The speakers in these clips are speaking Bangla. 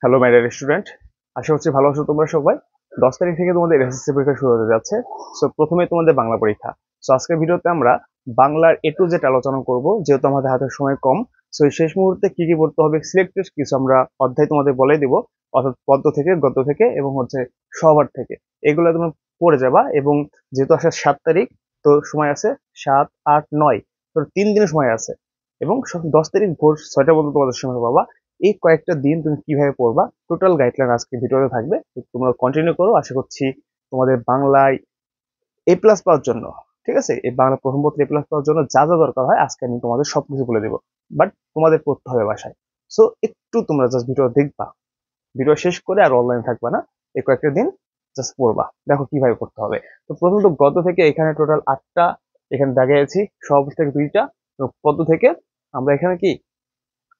হ্যালো মাই ডিয়ার স্টুডেন্ট, আশা করছি ভালো আছো তোমরা সবাই। 10 তারিখ থেকে তোমাদের এসএসসি পরীক্ষা শুরু হতে যাচ্ছে। সো প্রথমে তোমাদের বাংলা পরীক্ষা। সো আজকের ভিডিওতে আমরা বাংলার এ টু জেড আলোচনা করব, যেহেতু আমাদের হাতে সময় কম। সো এই শেষ মুহূর্তে কি কি পড়তে হবে সিলেক্টেড কিছু আমরা অধ্যায় তোমাদের বলে দিব, অর্থাৎ পদ্য থেকে গদ্য থেকে এবং সবার থেকে। এগুলো তুমি পড়ে যাবা। এবং যেহেতু আসলে 7 তারিখ, তো সময় আছে 7, 8, 9, তো 3 দিনের সময় আছে। এবং 10 তারিখ ভোর 6টা পর্যন্ত তোমাদের সময় পাবা। এই কয়েকটা দিন তুমি কিভাবে পড়বা টোটাল গাইডলাইন আজকে ভিডিওতে থাকবে, তো তোমরা কন্টিনিউ করো। আশা করছি তোমাদের বাংলায় এ প্লাস পাওয়ার জন্য, ঠিক আছে, এই বাংলা প্রথম পত্রে এ প্লাস পাওয়ার জন্য যা যা দরকার হয় আজকে আমি তোমাদের সবকিছু বলে দেবো। বাট তোমাদের পড়তে হবে বাসায়। সো একটু তোমরা জাস্ট ভিডিও দেখবা, ভিডিও শেষ করে আর অনলাইন থাকবা না। এই কয়েকটা দিন জাস্ট পড়বা, দেখো কিভাবে করতে হবে। তো প্রথমত গদ্য থেকে এখানে টোটাল 8টা এখানে দাগিয়েছি, সব থেকে 2টা। এবং পদ্য থেকে আমরা এখানে কি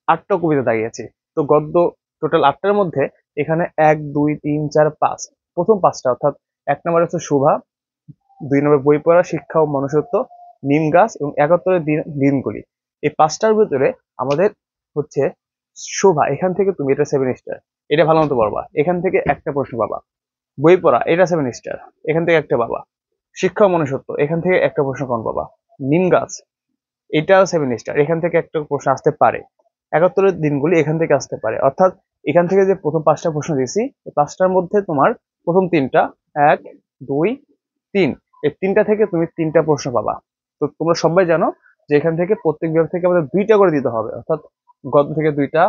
8টা কবিতা দাগিয়েছি। তো গদ্য টোটাল 8টার মধ্যে এখানে 1, 2, 3, 4, 5, প্রথম 5টা অর্থাৎ 1 নম্বর হচ্ছে শোভা, 2 নম্বর বই পড়া, শিক্ষা ও মনুষ্যত্ব, নিম গাছ এবং 71-এর দিনগুলি। এই 5টার ভিতরে আমাদের হচ্ছে শোভা, এখান থেকে তুমি এটা 7 স্টার, এটা ভালো মতো পারবা, এখান থেকে একটা প্রশ্ন পাবা। বই পড়া এটা 7 স্টার, এখান থেকে একটা পাবা। শিক্ষা ও মনুষ্যত্ব এখান থেকে একটা প্রশ্ন কম পাবা। নিম গাছ এটাও 7 স্টার, এখান থেকে একটা প্রশ্ন আসতে পারে। 71-এর দিনগুলি এখান থেকে আসতে পারে। অর্থাৎ এখান থেকে যে প্রথম 5টা প্রশ্ন দিয়েছি, এই 5টার মধ্যে তোমার প্রথম 3টা, 1, 2, 3, এই 3টা থেকে তুমি 3টা প্রশ্ন পাবা। তো তোমরা সবাই জানো যে এখান থেকে প্রত্যেক বিভাগ থেকে আমাদের 2টা করে দিতে হবে, অর্থাৎ গদ্য থেকে 2টা,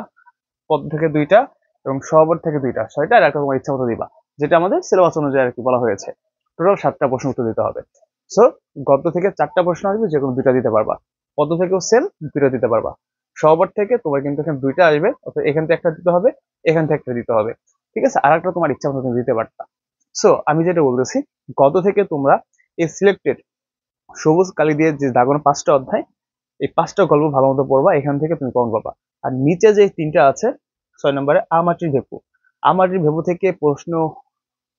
পদ্য থেকে 2টা এবং সহবর থেকে 2টা, 6টা, আর একটা তোমার ইচ্ছা মতো দিবা, যেটা আমাদের সিলেবাস অনুযায়ী আর কি বলা হয়েছে। টোটাল 7টা প্রশ্ন উত্তর দিতে হবে। সো গদ্য থেকে 4টা প্রশ্ন আসবে, যে কোনো 2টা দিতে পারবা। পদ্য থেকেও সেম, 2টা দিতে পারবা। সহবর থেকে তোমার কিন্তু এখানে 2টা আসবে, অর্থাৎ এখান থেকে একটা দিতে হবে, এখান থেকে একটা দিতে হবে। ঠিক আছে, আর একটা তোমার ইচ্ছা মতো তুমি দিতে পারতা। সো আমি যেটা বলতেছি, গদ্য থেকে তোমরা এই সিলেক্টেড সবুজ কালি দিয়ে যে দাগানো 5টা অধ্যায়, এই 5টা গল্প ভালো মতো পড়বা, এখান থেকে তুমি কমন পাবা। আর নিচে যে 3টা আছে 6 নম্বরে আমাটির ভেপু, আমাটির ভেপু থেকে প্রশ্ন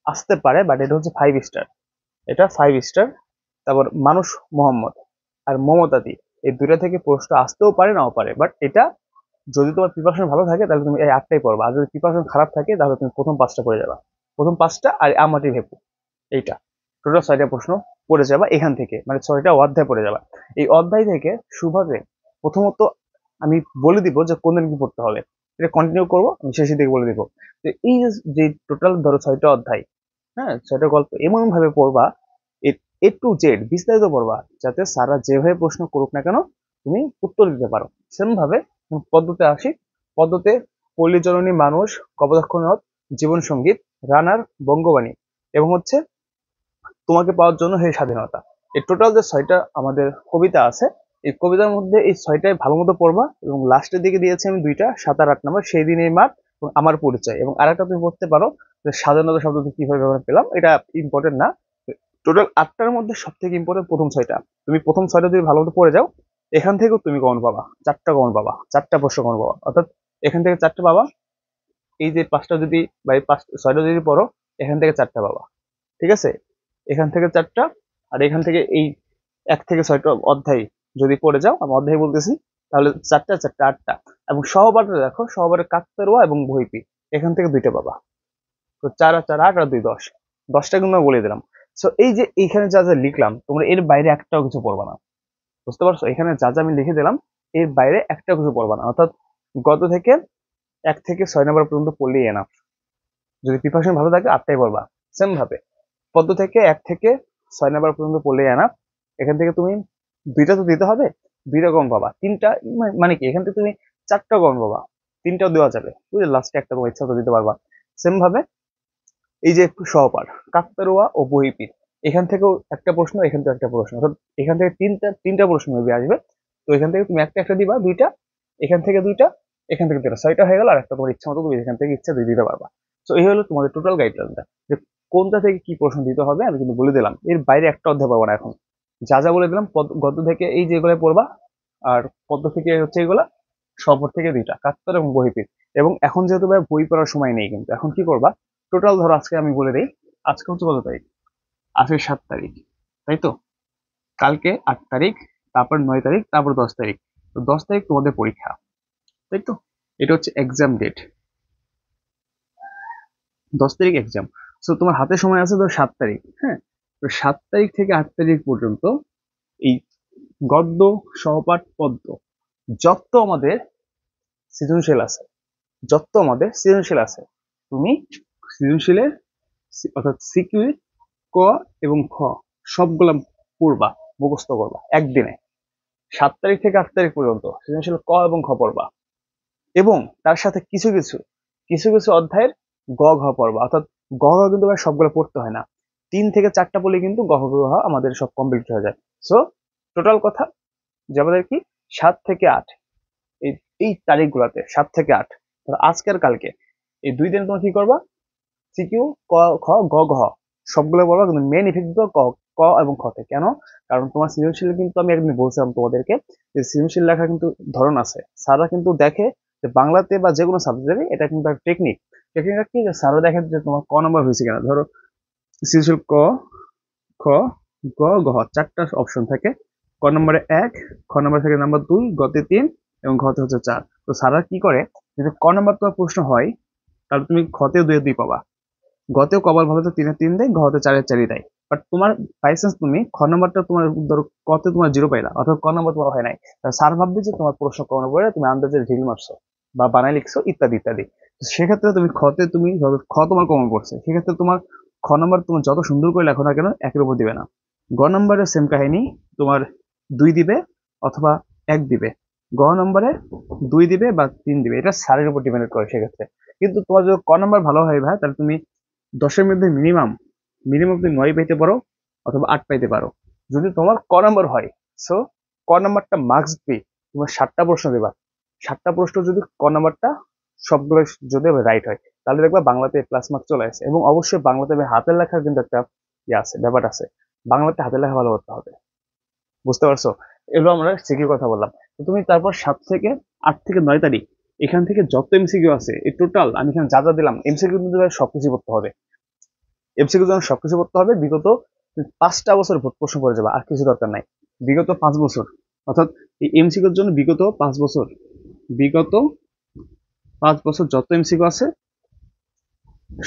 আসতে পারে, বাট এটা হচ্ছে 5 স্টার, এটা 5 স্টার। তারপর মানুষ মোহাম্মদ আর মমতাদি, এই 2টা থেকে প্রশ্ন আসতেও পারে নাও পারে, বাট এটা যদি তোমার প্রিপারেশন ভালো থাকে তাহলে তুমি এই 8টাই পড়বা, আর যদি প্রিপারেশন খারাপ থাকে তাহলে তুমি প্রথম 5টা পড়ে যাবা। প্রথম 5টা আর আমাটির ভেপু, এইটা টোটাল 6টা প্রশ্ন পড়ে যাবা এখান থেকে, মানে 6টা অধ্যায় পড়ে যাবা। এই অধ্যায় থেকে সুভাবে প্রথমত আমি বলে দিব যে কোন দিন কি পড়তে হবে, এটা কন্টিনিউ করবো, আমি শেষের দিকে বলে দিব। যে এই যে টোটাল ধরো 6টা অধ্যায়, হ্যাঁ 6টা গল্প এমন ভাবে পড়বা, এ টু জেড বিস্তারিত পড়বা, যাতে সারা যেভাবে প্রশ্ন করুক না কেন তুমি উত্তর দিতে পারো সেম ভাবে। পদ্মতে আসি, পদ্মতে পল্লী জননী, মানুষ, কপোতাক্ষ নদ, জীবন সঙ্গীত, রানার, বঙ্গবাণী এবং তোমাকে পাওয়ার জন্য হে স্বাধীনতা। এই টোটাল যে 6টা আমাদের কবিতা আছে, এই কবিতার মধ্যে এই 6টাই ভালো মতো পড়বা। এবং লাস্টের দিকে দিয়েছি আমি 2টা, 7 আর 8 নম্বর, সেই দিনের মাঠ এবং আমার পরিচয়। এবং আরেকটা তুমি পড়তে পারো যে স্বাধীনতা শব্দটি কিভাবে ব্যবহার পেলাম, এটা ইম্পর্টেন্ট না। টোটাল 8টার মধ্যে সব থেকে ইম্পর্টেন্ট প্রথম 6টা, তুমি প্রথম 6টা যদি ভালো মতো পড়ে যাও, এখান থেকেও তুমি কমন পাবা, 4টা কমন পাবা, 4টা প্রশ্ন কমন পাবা, অর্থাৎ এখান থেকে 4টা পাবা। এই যে 5টা যদি বা এই 6টা যদি পড়ো, এখান থেকে 4টা পাবা। ঠিক আছে, এখান থেকে 4টা, আর এখান থেকে এই 1 থেকে 6টা অধ্যায় যদি পড়ে যাও, আমি অধ্যায় বলতেছি, তাহলে 4টা 4টা 8টা। এবং সহপাঠে দেখো, সহপাঠে কাকতারুয়া এবং বহিপি, এখান থেকে 2টা পাবা। তো 4 আর 4, 8 আর 2, 10, 10টা কিন্তু আমি বলে দিলাম। সো এই যে এইখানে যা যা লিখলাম, তোমরা এর বাইরে একটাও কিছু পড়বা না। বুঝতে পারছো, এখানে যা যা আমি লিখে দিলাম এর বাইরে একটাও কিছু পড়বা না। অর্থাৎ গত থেকে 1 থেকে 6 নম্বর পর্যন্ত পড়লেই এনাফ। যদি প্রিপারেশন ভালো থাকে 8টাই পড়বা। সেম ভাবে পদ্ম থেকে 1 থেকে 6 নম্বর পর্যন্ত পড়লে এনাফ। এখান থেকে তুমি 2টা তো দিতে হবে, 2টা কম পাবা। 3টা মানে কি, এখান থেকে তুমি 4টা কম পাবা, 3টাও দেওয়া যাবে, বুঝলে, লাস্টে একটা তোমার ইচ্ছা তো দিতে পারবা। সেম ভাবে এই যে সহপাঠ কাকতারুয়া ও বহিপির, এখান থেকেও একটা প্রশ্ন, এখান থেকে একটা প্রশ্ন, অর্থাৎ এখান থেকে তিনটা প্রশ্ন মেবি আসবে। তো এখান থেকে তুমি একটা একটা দিবা, 2টা, এখান থেকে 2টা, এখান থেকে 2টা, 6টা হয়ে গেল। আর একটা তোমার ইচ্ছা মতো তুমি এখান থেকে ইচ্ছা দিয়ে দিতে পারবা। তো এই হলো তোমাদের টোটাল গাইডলাইনটা, যে কোনটা থেকে কি প্রশ্ন দিতে হবে আমি কিন্তু বলে দিলাম। এর বাইরে একটা অধ্যায় পাবো না এখন। যা যা বলে দিলাম, গদ্য থেকে এই যেগুলো পড়বা, আর পদ্য থেকে হচ্ছে এগুলা, সবর থেকে 2টা কাত্তার এবং বহিপির। এবং এখন যেহেতু ভাই বই পড়ার সময় নেই, কিন্তু এখন কি করবা, টোটাল ধরো আজকে আমি বলে দিই, আজকে হচ্ছে কত তারিখ, আজকে 7 তারিখ, তাই তো, কালকে 8 তারিখ, তারপর 9 তারিখ, তারপর 10 তারিখ। তো 10 তারিখ তোমাদের পরীক্ষা, তাই তো, এটা হচ্ছে এক্সাম ডেট। 10 তারিখ এক্সাম। সো তোমার হাতে সময় আছে ধর 7 তারিখ, হ্যাঁ। তো 7 তারিখ থেকে 8 তারিখ পর্যন্ত এই গদ্য, সহপাঠ, পদ্য যত আমাদের সৃজনশীল আছে, তুমি সৃজনশীলের অর্থাৎ সিকিউ, ক এবং খ সবগুলা পড়বা, মুখস্থ করবা একদিনে। 7 তারিখ থেকে 8 তারিখ পর্যন্ত সৃজনশীল ক এবং খ পড়বা, এবং তার সাথে কিছু কিছু কিছু কিছু অধ্যায়ের গ ঘ পড়বা। অর্থাৎ গ ঘ কিন্তু ভাই সবগুলো পড়তে হয় না, 3 থেকে 4টা পড়লে কিন্তু গ ঘ আমাদের সব কমপ্লিট হয়ে যায়। সো টোটাল কথা যে আমাদের কি 7 থেকে 8, এই এই তারিখগুলোতে 7 থেকে 8, আজকের কালকে এই 2 দিন তোমরা কি করবা, সিকিউ, ক খ গ ঘ সবগুলো বলবা, কিন্তু মেন ইফেক্ট দিবে ক ক এবং খতে। কেন? কারণ তোমার সৃজনশীল কিন্তু আমি একদিন বলছিলাম তোমাদেরকে যে সৃজনশীল লেখা কিন্তু ধরন আছে। স্যাররা কিন্তু দেখে যে বাংলাতে বা যে কোনো সাবজেক্টে এটা কিন্তু একটা টেকনিকটা কি, যে স্যাররা দেখে যে তোমার ক নম্বর হয়েছে কিনা। ধরো সৃজনশীল ক, খ, গ, ঘ 4টা অপশন থাকে। ক নম্বরে 1, খ নম্বরে থাকে নাম্বার 2, গতে 3 এবং ঘতে হচ্ছে 4। তো স্যাররা কি করে, যদি ক নম্বর তোমার প্রশ্ন হয় তাহলে তুমি খতেও 2 পাবা, গতেও কপাল ভালো তো 3-3 দেয়, ঘতে 4-4 দেয়। বাট তোমার বাইচান্স তুমি খ নম্বরটা তোমার ধরো কতে তোমার 0 পাইলা, অথবা ক নম্বর তোমার হয় নাই, স্যার ভাববে যে তোমার প্রশ্ন ক নম্বরে তুমি আন্দাজে ঢিল মারছো বা বানাই লিখছো ইত্যাদি ইত্যাদি। সেক্ষেত্রে তুমি খতে তুমি খ তোমার কমন পড়ছে, সেক্ষেত্রে তোমার খ নম্বর তোমার যত সুন্দর করে লেখো না কেন একের উপর দিবে না। গ নম্বরে সেম কাহিনী, তোমার 2 দিবে অথবা 1 দিবে। গ নম্বরে 2 দিবে বা 3 দিবে, এটা স্যারের উপর ডিপেন্ড করে সেক্ষেত্রে। কিন্তু তোমার যদি ক নম্বর ভালো হয় ভাই, তাহলে তুমি 10-এর মধ্যে মিনিমাম মিনিমাম তুমি 9 পাইতে পারো অথবা 8 পাইতে পারো, যদি তোমার ক নম্বর হয়। সো ক নম্বরটা মার্কস দিয়ে তোমার 7টা প্রশ্ন দেবা, 7টা প্রশ্ন যদি ক নম্বরটা সবগুলো যদি রাইট হয়, তাহলে দেখবা বাংলাতে প্লাস মার্ক চলে আসে। এবং অবশ্যই বাংলাতে হাতের লেখার কিন্তু একটা আছে, ব্যাপার আছে, বাংলাতে হাতের লেখা ভালো করতে হবে। বুঝতে পারছো? এগুলো আমরা সিকিউ কথা বললাম। তো তুমি তারপর 7 থেকে 8 থেকে 9 তারিখ এখান থেকে যত এমসিকিউ আছে এই টোটাল আমি এখানে যা যা দিলাম, এমসিকিউ কিন্তু সবকিছু করতে হবে। এমসিকিউ যখন সবকিছু করতে হবে, বিগত 5টা বছর প্রশ্ন পড়ে যাবে, আর কিছু দরকার নাই। বিগত 5 বছর, অর্থাৎ এই এমসিকিউর জন্য বিগত 5 বছর যত এমসিকিউ আছে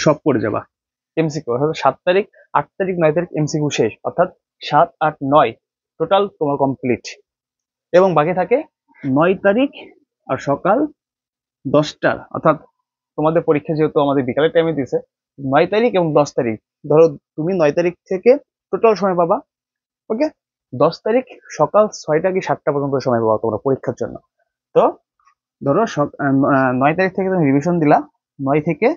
সব পড়ে যাবা। এমসিকিউ অর্থাৎ 7 তারিখ, 8 তারিখ, 9 তারিখ এমসিকিউ শেষ, অর্থাৎ 7, 8, 9 টোটাল তোমার কমপ্লিট। এবং বাকি থাকে 9 তারিখ আর সকাল 10টার, অর্থাৎ তোমাদের পরীক্ষা যেহেতু আমাদের বিকালের টাইমে দিছে, 9 তারিখ এবং 10 তারিখ, ধরো তুমি 9 তারিখ থেকে টোটাল সময় পাবা। ওকে, 10 তারিখ সকাল 6টা কি 7টা পর্যন্ত সময় পাবা তোমরা পরীক্ষার জন্য। তো ধরো 9 তারিখ থেকে তুমি রিভিশন দিলা, 9 থেকে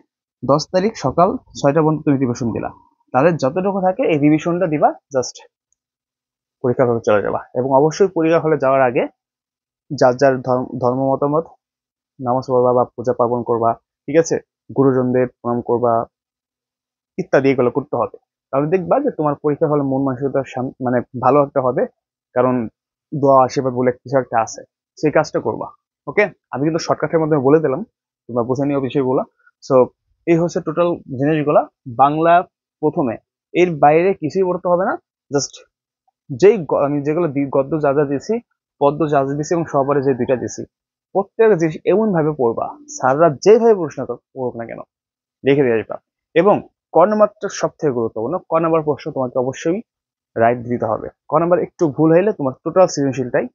10 তারিখ সকাল 6টা পর্যন্ত তুমি রিভিশন দিলা, তাহলে যতটুকু থাকে এই রিভিশনটা দিবা, জাস্ট পরীক্ষা হলে চলে যাবা। এবং অবশ্যই পরীক্ষা হলে যাওয়ার আগে যার যার ধর্ম মতামত নামাজ পড়বা বা পূজা পার্বণ করবা, ঠিক আছে, গুরুজনদের প্রণাম করবা ইত্যাদি, এগুলো করতে হবে। তাহলে দেখবা যে তোমার পরীক্ষা হলে মন মানসিকতা মানে ভালো একটা হবে। কারণ দোয়া আশীর্বাদ বলে কিছু একটা আছে, সেই কাজটা করবা। ওকে, আমি কিন্তু শর্টকাটের মধ্যে বলে দিলাম, তোমরা বুঝে নিও বিষয়গুলো। সো এই হচ্ছে টোটাল জিনিসগুলা বাংলা প্রথমে। এর বাইরে কিছুই পড়তে হবে না, জাস্ট আমি যেগুলো গদ্য যা যা দিয়েছি, পদ্য যা যা দিয়েছি এবং সবারে যে 2টা দিয়েছি, প্রত্যেকটা জিনিস এমন ভাবে পড়বা স্যাররা যেভাবে প্রশ্ন করুক না কেন লিখে দিয়ে আসবা। এবং ক নাম্বারটা সব থেকে গুরুত্বপূর্ণ, ক নাম্বার প্রশ্ন তোমাকে অবশ্যই রাইট দিতে হবে। ক নাম্বার একটু ভুল হইলে তোমার টোটাল সৃজনশীলটাই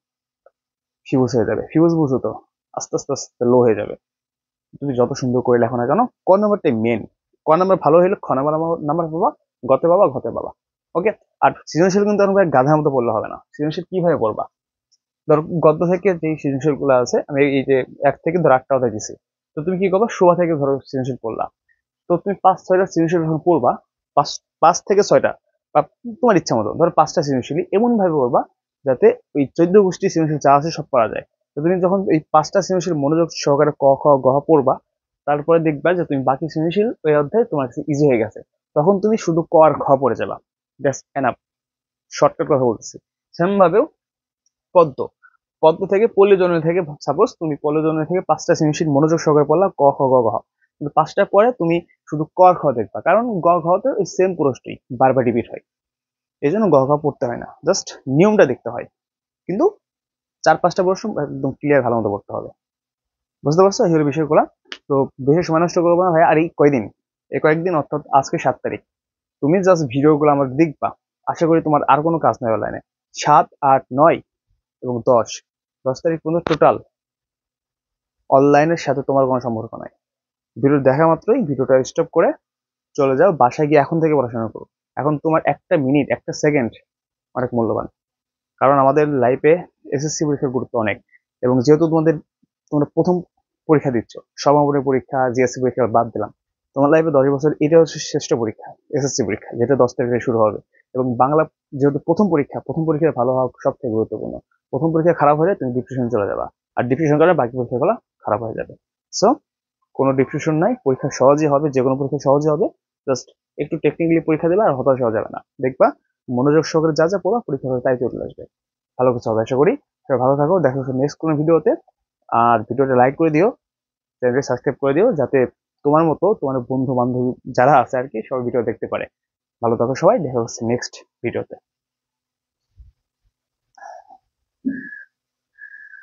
ফিউজ হয়ে যাবে। ফিউজ বুঝো তো, আস্তে আস্তে আস্তে লো হয়ে যাবে। তুমি যত সুন্দর করে লেখো না কেন, ক নাম্বারটাই মেন। ক নাম্বার ভালো হইলে খ নাম্বার নাম্বার পাবা, গতে পাবা, ঘতে পাবা। ওকে, আর সৃজনশীল কিন্তু আমাকে গাধার মতো পড়লে হবে না। সৃজনশীল কিভাবে পড়বা, ধর গদ্য থেকে যে সৃজনশীল গুলো আছে, আমি এই যে 1 থেকে ধর 8টা অধ্যায় দিছি, তো তুমি কি করবা, শোভা থেকে ধরো সৃজনশীল পড়লা। তো তুমি 5-6টা সৃজনশীল যখন পড়বা, পাঁচ 5 থেকে 6টা বা তোমার ইচ্ছা মতো ধরো 5টা সৃজনশীল এমন ভাবে পড়বা যাতে ওই 14 গোষ্ঠী সৃজনশীল যা আছে সব পড়া যায়। তো তুমি যখন এই 5টা সৃজনশীল মনোযোগ সহকারে ক খ গ পড়বা, তারপরে দেখবা যে তুমি বাকি সৃজনশীল ওই অধ্যায় তোমার কাছে ইজি হয়ে গেছে, তখন তুমি শুধু ক আর খ পড়ে যাবা। দ্যাটস এনাফ, শর্টকাট কথা বলতেছি। সেম ভাবেও পদ্ম, পদ্ম থেকে পল্লী জননী থেকে সাপোজ তুমি পল্লী জননী থেকে 5টা সৃজনশীল মনোযোগ সহকারে পড়লা ক খ গ ঘ, কিন্তু 5টার পরে তুমি শুধু ক আর খ দেখবা, কারণ গ ঘতে ওই সেম প্রশ্নই বারবার রিপিট হয়, এই জন্য গ ঘ পড়তে হয় না, জাস্ট নিয়মটা দেখতে হয়। কিন্তু 4-5টা প্রশ্ন একদম ক্লিয়ার ভালো মতো পড়তে হবে। বুঝতে পারছো এই হলো বিষয়গুলো। তো বেশি সময় নষ্ট করবো না ভাই, আর এই কয়দিন এই কয়েকদিন অর্থাৎ আজকে 7 তারিখ, তুমি জাস্ট ভিডিওগুলো আমার দেখবা। আশা করি তোমার আর কোনো কাজ নাই অনলাইনে। 7, 8, 9 এবং 10 তারিখ পর্যন্ত টোটাল অনলাইনের সাথে তোমার কোনো সম্পর্ক নাই। ভিডিও দেখা মাত্রই ভিডিওটা স্টপ করে চলে যাও বাসায়, গিয়ে এখন থেকে পড়াশোনা করো। এখন তোমার একটা মিনিট, একটা সেকেন্ড অনেক মূল্যবান। কারণ আমাদের লাইফে এসএসসি পরীক্ষার গুরুত্ব অনেক। এবং যেহেতু তোমরা প্রথম পরীক্ষা দিচ্ছ, সমাপনী পরীক্ষা, জিএসসি পরীক্ষা বাদ দিলাম, তোমার লাইফে 10 বছর এটা হচ্ছে শ্রেষ্ঠ পরীক্ষা, এসএসসি পরীক্ষা, যেটা 10 তারিখে শুরু হবে। এবং বাংলা যেহেতু প্রথম পরীক্ষা ভালো হওয়া সব থেকে গুরুত্বপূর্ণ। প্রথম পরীক্ষা খারাপ হলে তুমি ডিপ্রেশন চলে যাবা, আর ডিপ্রেশন করে বাকি পরীক্ষাগুলো খারাপ হয়ে যাবে। সো কোনো ডিপ্রেশন নাই, পরীক্ষা সহজই হবে, যে কোনো পরীক্ষা সহজই হবে। জাস্ট একটু টেকনিক্যালি পরীক্ষা দেবে, আর হতাশ হওয়া যাবে না। দেখবা মনোযোগ সহকারে যা যা পড়া পরীক্ষা হবে তাই চলে আসবে, ভালো কিছু হবে আশা করি। সবাই ভালো থাকো, দেখা হচ্ছে নেক্সট কোনো ভিডিওতে। আর ভিডিওটা লাইক করে দিও, চ্যানেলটি সাবস্ক্রাইব করে দিও, যাতে তোমার মতো তোমার বন্ধু বান্ধবী যারা আছে আর কি সবাই ভিডিও দেখতে পারে। ভালো থাকো সবাই, দেখা হচ্ছে নেক্সট ভিডিওতে।